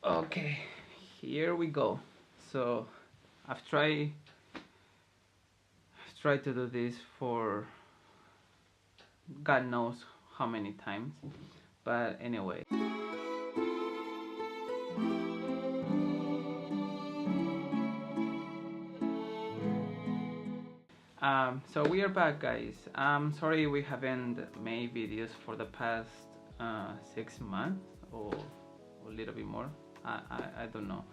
Okay, here we go. So I've tried to do this for God knows how many times, but anyway. So we are back, guys. Sorry we haven't made videos for the past 6 months or a little bit more. I don't know.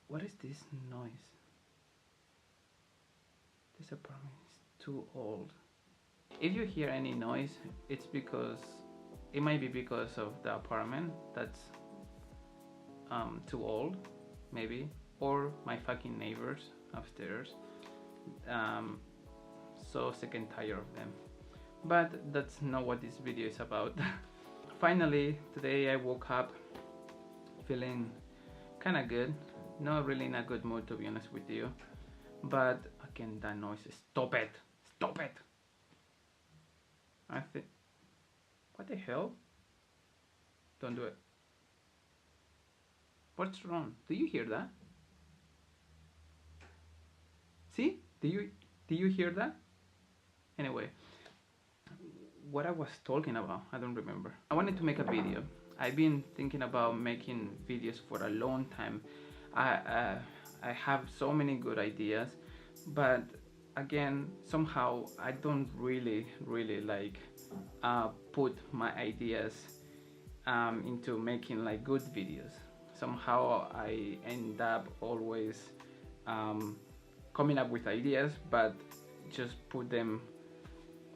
What is this noise? This apartment is too old. If you hear any noise, it might be because of the apartment that's too old, maybe, or my fucking neighbors upstairs. So sick and tired of them. But that's not what this video is about. Finally, today I woke up feeling kind of good. Not really in a good mood, to be honest with you. But again, that noise. Stop it! Stop it! I think. What the hell? Don't do it. What's wrong? Do you hear that? See? Do you hear that? Anyway, what I was talking about, I don't remember. I wanted to make a video. I've been thinking about making videos for a long time. I have so many good ideas, but again, somehow I don't really like put my ideas into making like good videos. Somehow I end up always coming up with ideas, but just put them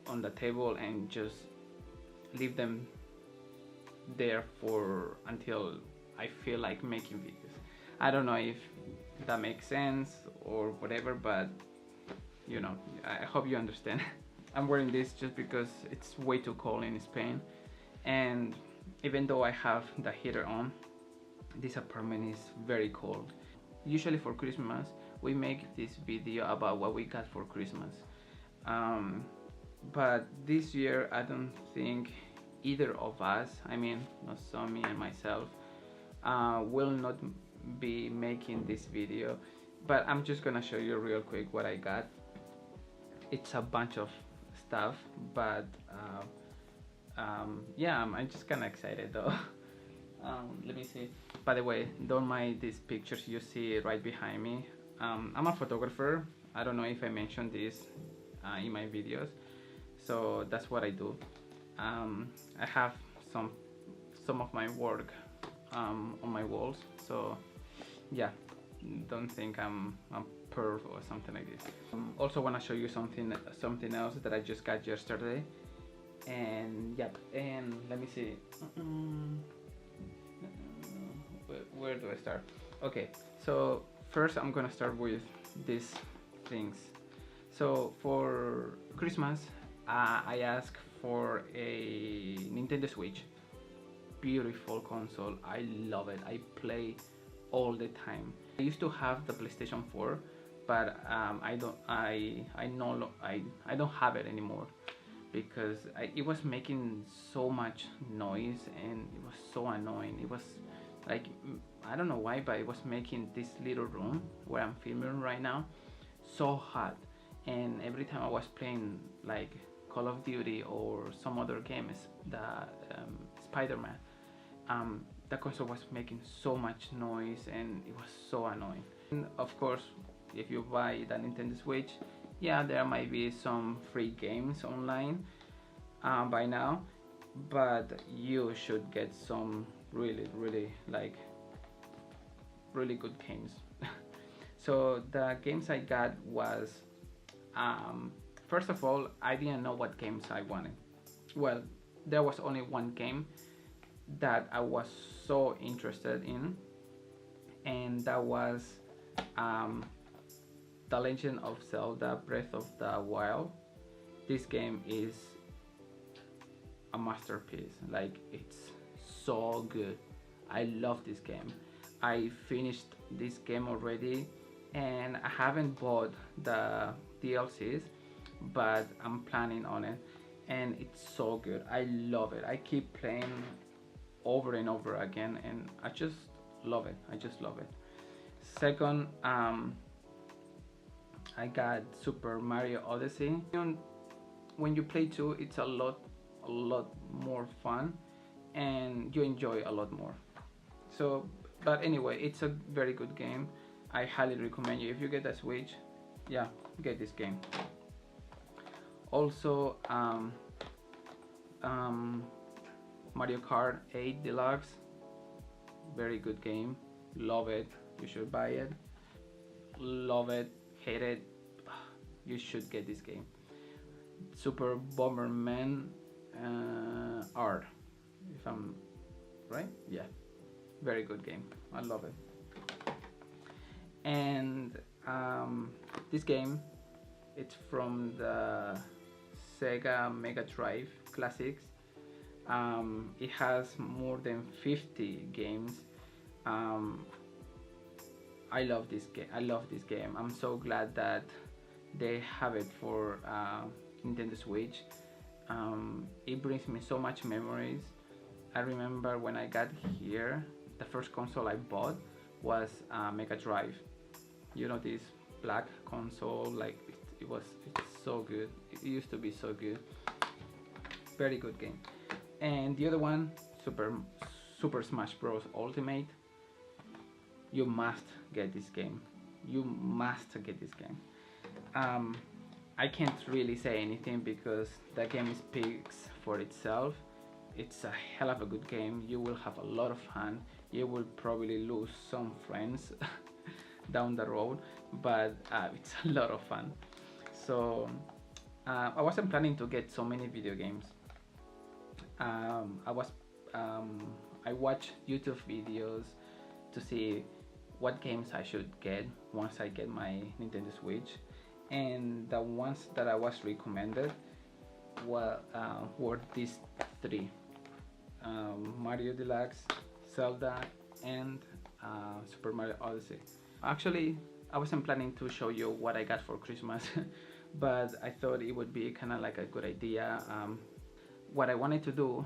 on the table and just leave them there for until I feel like making videos. I don't know if that makes sense or whatever, but you know, I hope you understand. I'm wearing this just because it's way too cold in Spain, and even though I have the heater on, this apartment is very cold. Usually for Christmas we make this video about what we got for Christmas, but this year I don't think either of us, I mean not Somi and myself, will not be making this video. But I'm just gonna show you real quick what I got. It's a bunch of stuff, but yeah, I'm just kinda excited though. Let me see. By the way, don't mind these pictures you see right behind me. I'm a photographer. I don't know if I mentioned this in my videos, so that's what I do. I have some of my work on my walls, so yeah, don't think I'm a perv or something like this. Also want to show you something else that I just got yesterday, and yep, and let me see. Where do I start? Okay, so first I'm gonna start with these things. So for Christmas, I asked for a Nintendo Switch. Beautiful console. I love it. I play all the time. I used to have the PlayStation 4, but I don't have it anymore because it was making so much noise and it was so annoying. It was like, I don't know why, but it was making this little room where I'm filming right now so hot, and every time I was playing like Call of Duty or some other games, the Spider-Man, the console was making so much noise and it was so annoying. And of course, if you buy the Nintendo Switch, yeah, there might be some free games online by now, but you should get some really good games. So the games I got was, first of all, I didn't know what games I wanted. Well, there was only one game that I was so interested in, and that was The Legend of Zelda Breath of the Wild. This game is a masterpiece. Like, it's so good. I love this game. I finished this game already, and I haven't bought the DLCs, but I'm planning on it, and it's so good. I love it. I keep playing over and over again, and I just love it. I just love it. Second, I got Super Mario Odyssey. When you play two, it's a lot more fun, and you enjoy a lot more. So, but anyway, it's a very good game. I highly recommend you, if you get a Switch, yeah, get this game. Also, Mario Kart 8 Deluxe, very good game. Love it. You should buy it. Love it. Hate it. You should get this game. Super Bomberman R, if I'm right. Yeah, very good game. I love it. And this game, it's from the Sega Mega Drive Classics. It has more than 50 games. I love this game. I'm so glad that they have it for Nintendo Switch. It brings me so much memories. I remember when I got here, the first console I bought was Mega Drive. You know, this black console, like it's so good. It used to be so good. Very good game. And the other one, Super Smash Bros. Ultimate. You must get this game. You must get this game. I can't really say anything because the game speaks for itself. It's a hell of a good game. You will have a lot of fun. You will probably lose some friends down the road, but it's a lot of fun. So I wasn't planning to get so many video games. I watch YouTube videos to see what games I should get once I get my Nintendo Switch, and the ones that I was recommended were these three: Mario Deluxe, Zelda, and Super Mario Odyssey. Actually, I wasn't planning to show you what I got for Christmas, but I thought it would be kind of like a good idea. What I wanted to do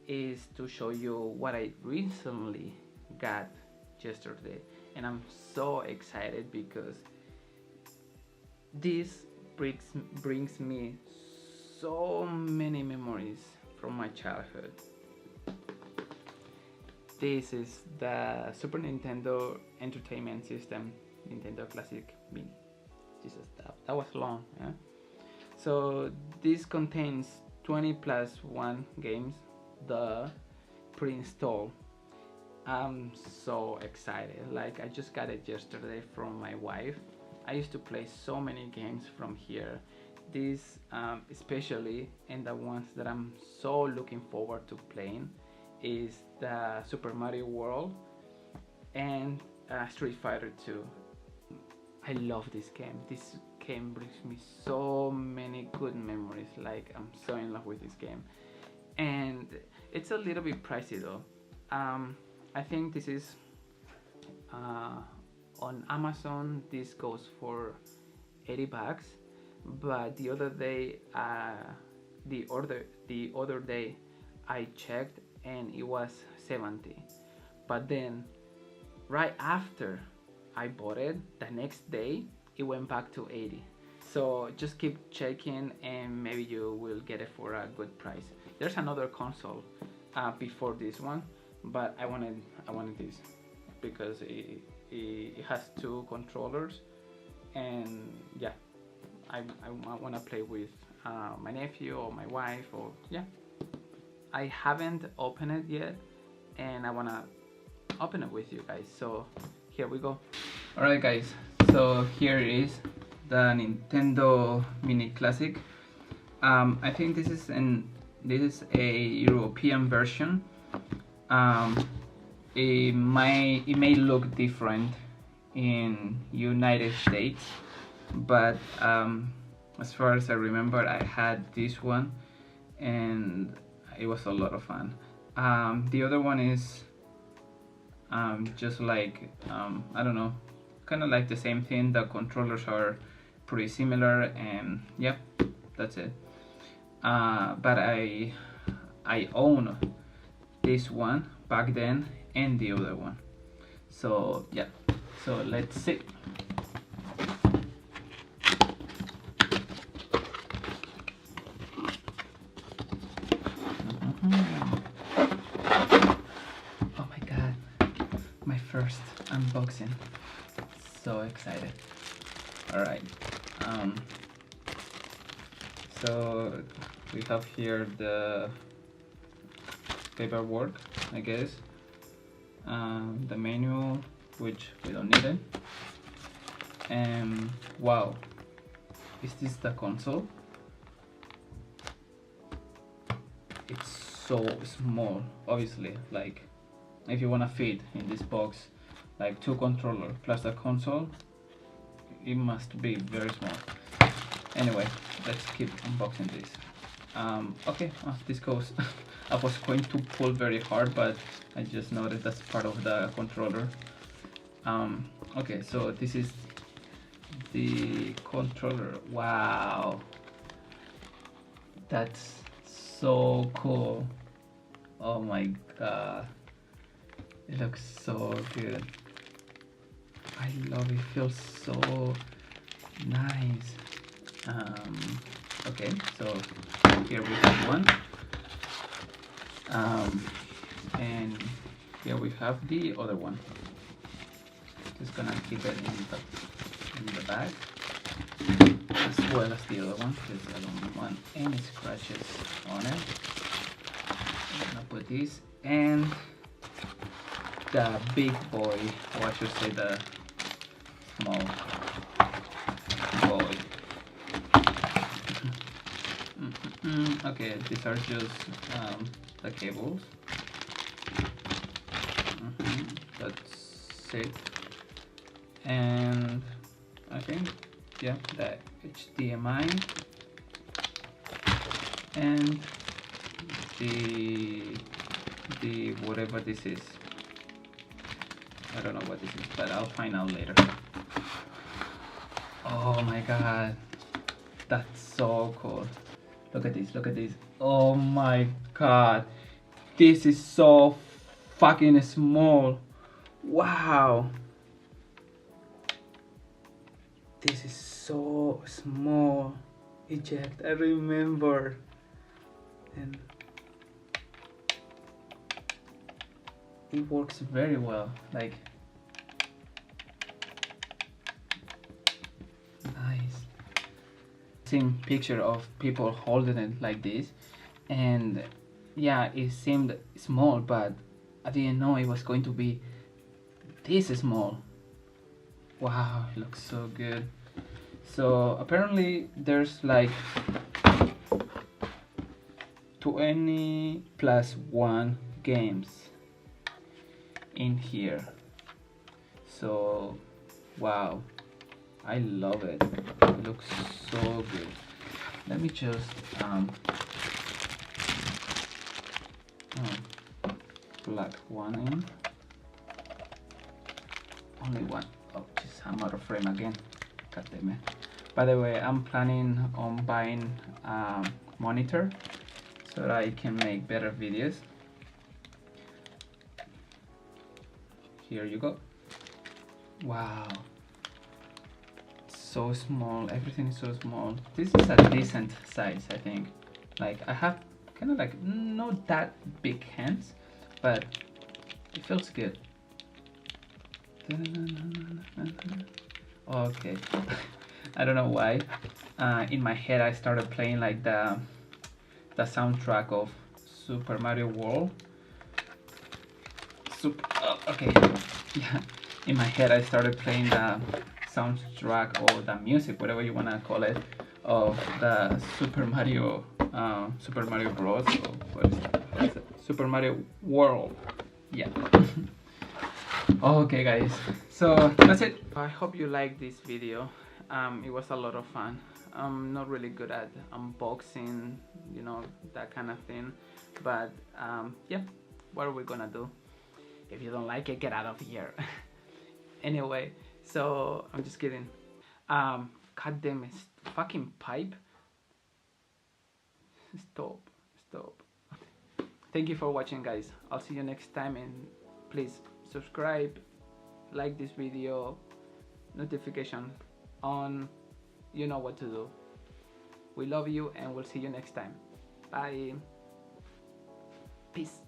is to show you what I recently got yesterday, and I'm so excited because this brings me so many memories from my childhood. This is the Super Nintendo Entertainment System, Nintendo Classic Mini. Jesus, that was long, yeah? So this contains 20+1 games, the pre-install. I'm so excited. Like, I just got it yesterday from my wife. I used to play so many games from here. These especially, and the ones that I'm so looking forward to playing, is the Super Mario World and Street Fighter 2. I love this game. This game brings me so many good memories. Like, I'm so in love with this game, and it's a little bit pricey though. I think this is on Amazon. This goes for $80, but the other day, the other day, I checked and it was 70. But then, right after I bought it, the next day it went back to 80. So just keep checking, and maybe you will get it for a good price. There's another console before this one, but I wanted this because it has two controllers, and yeah, I want to play with my nephew or my wife, or yeah. I haven't opened it yet, and I want to open it with you guys. So here we go. Alright guys, so here it is, the Nintendo Mini Classic. I think this is a European version. It may look different in United States, but as far as I remember, I had this one and it was a lot of fun. The other one is just like I don't know, kind of like the same thing. The controllers are pretty similar, and yep, that's it. But I own this one back then, and the other one. So yeah, so let's see. Oh my god, my first unboxing. So excited. Alright, so we have here the paperwork, I guess, the manual, which we don't need it, and wow, is this the console? It's so small, obviously. Like, if you want to fit in this box like 2 controllers plus a console, it must be very small. Anyway, let's keep unboxing this. Okay, this goes I was going to pull very hard, but I just noticed that's part of the controller. Okay, so this is the controller. Wow, that's so cool. Oh my god, it looks so good. I love it, feels so nice. Okay, so here we have one, and here we have the other one. Just gonna keep it in the bag, as well as the other one, because I don't want any scratches on it. I'm gonna put this, and the big boy, or I should say the small boy. Okay, these are just the cables. That's it. And I think, yeah, the HDMI and the whatever this is. I don't know what this is, but I'll find out later. Oh my god, that's so cool. Look at this, look at this. Oh my god, this is so fucking small. Wow, this is so small. Eject, I remember. And it works very well. Like, nice. Seen picture of people holding it like this, and yeah, it seemed small, but I didn't know it was going to be this small. Wow, it looks so good. So apparently there's like 20 plus 1 games in here. So wow, I love it. It looks so good. Let me just plug one in. Only one. Oh, jeez, I'm out of frame again. God damn it. By the way, I'm planning on buying a monitor so that I can make better videos. Here you go. Wow. So small. Everything is so small. This is a decent size, I think. Like, I have kind of like not that big hands, but it feels good. Okay. I don't know why. In my head I started playing like the soundtrack of Super Mario World. Okay. Yeah. In my head I started playing the soundtrack or the music, whatever you wanna call it, of the Super Mario Bros. Or what is it? Super Mario World. Yeah. Okay guys, so that's it. I hope you liked this video. It was a lot of fun. I'm not really good at unboxing, you know, that kind of thing, but yeah, what are we gonna do? If you don't like it, get out of here. Anyway, so I'm just kidding. God damn it, fucking pipe. Stop. Thank you for watching guys. I'll see you next time, and please subscribe, like this video, notification on. You know what to do. We love you and we'll see you next time. Bye. Peace.